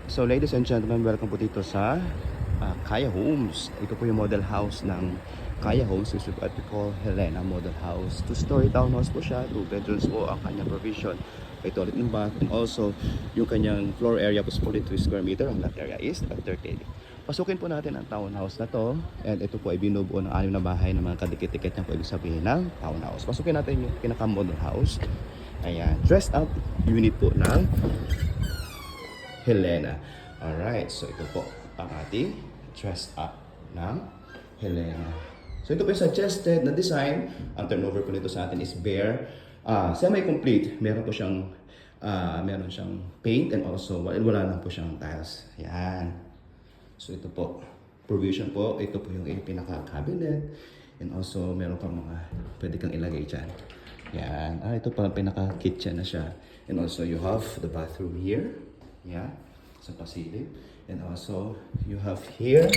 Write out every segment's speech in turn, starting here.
So ladies and gentlemen, welcome po dito sa Kaya Homes. Ito po yung model house ng Kaya Homes, which is what we call Helena Model House. 2-story townhouse po siya, 2 bedrooms po ang kanyang provision. May toilet and bath, and also yung kanyang floor area po is 42 square meter. Ang lot area is 30. Pasukin po natin ang townhouse na to, and ito po ay binubuo ng 6 na bahay na mga kadikit-dikit na po ibig sabihin ng townhouse. Pasukin natin yung pinaka-model house. Ayan, dressed up unit po ng Helena. Alright, so ito po ang ating dressed up ng Helena. So ito po yung suggested na design. Ang turnover po nito sa atin is bare. Semi-complete. Meron siyang paint and also wala lang po siyang tiles. Yan. So ito po, provision po. Ito po yung pinaka-cabinet. And also meron kang mga pwede kang ilagay dyan. Yan. Ito pa pinaka-kitchen na siya. And also you have the bathroom here. Yeah, sa pasilip. And also, you have here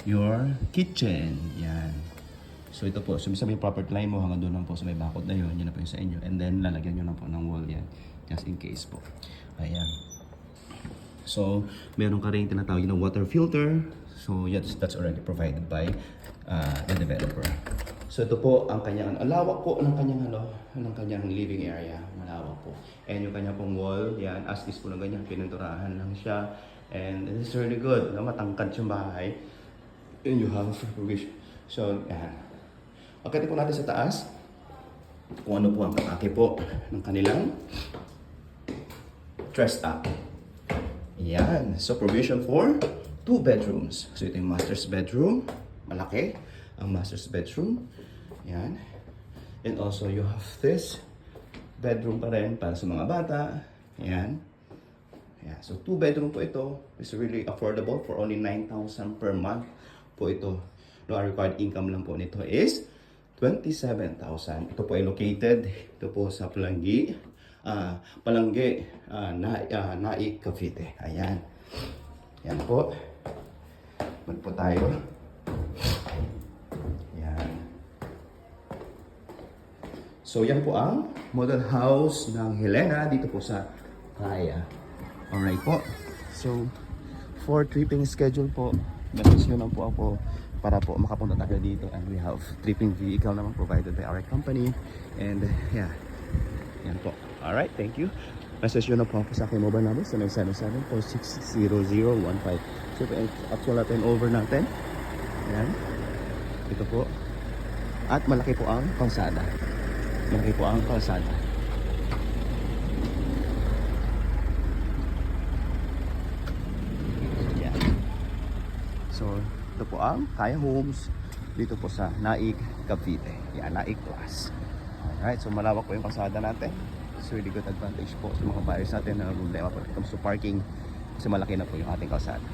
your kitchen. Yan. So ito po, so sabi yung property line mo hanggang doon lang po sa may bakod na yun. Yan na po yung sa inyo. And then, lalagyan nyo lang po ng wall yan. Just in case po. Ayan. So, meron ka rin tinatawag ng water filter. So, yes, that's already provided by the developer. So ito po ang kanyang lawak po ng kanyang living area, malawak po. And yung kanya pong wall, yan, as is po na ganyan, pininturahan lang siya. And this is really good, no? Matangkad yung bahay. And you have provision. So, yan. Okay, po natin sa taas. Kung ano po ang kakaki po ng kanilang dressed up. Yan. So, provision for 2 bedrooms. So, ito yung master's bedroom. Malaki ang master's bedroom. Yan. And also, you have this bedroom pa rin para sa mga bata. Yan. Yeah. So, 2 bedroom po ito. It's really affordable for only 9,000 per month po ito. No, required income lang po nito is 27,000. Ito po ay located. Ito po sa Palanggi. Naik, Cavite. Ayan. Yan po. Mag po tayo. Yan. So yan po ang model house ng Helena dito po sa Kaya. Alright po. So for tripping schedule po, message nyo lang po ako para po makapunta tayo dito, and we have tripping vehicle naman provided by our company. And yeah, yan po. Alright, thank you. Message nyo na po ako sa aking mobile number sa 977-460-0015. So actual natin over natin. Yan. Ito po. At malaki po ang kalsada. Malaki po ang kalsada. Yan. So, ito po ang Kaya Homes dito po sa Naik, Cavite. Yan, Naik Plus. Alright, so malawak po yung kalsada natin. It's really good advantage po sa mga buyers natin na problema po when it comes to parking kasi malaki na po yung ating kalsada.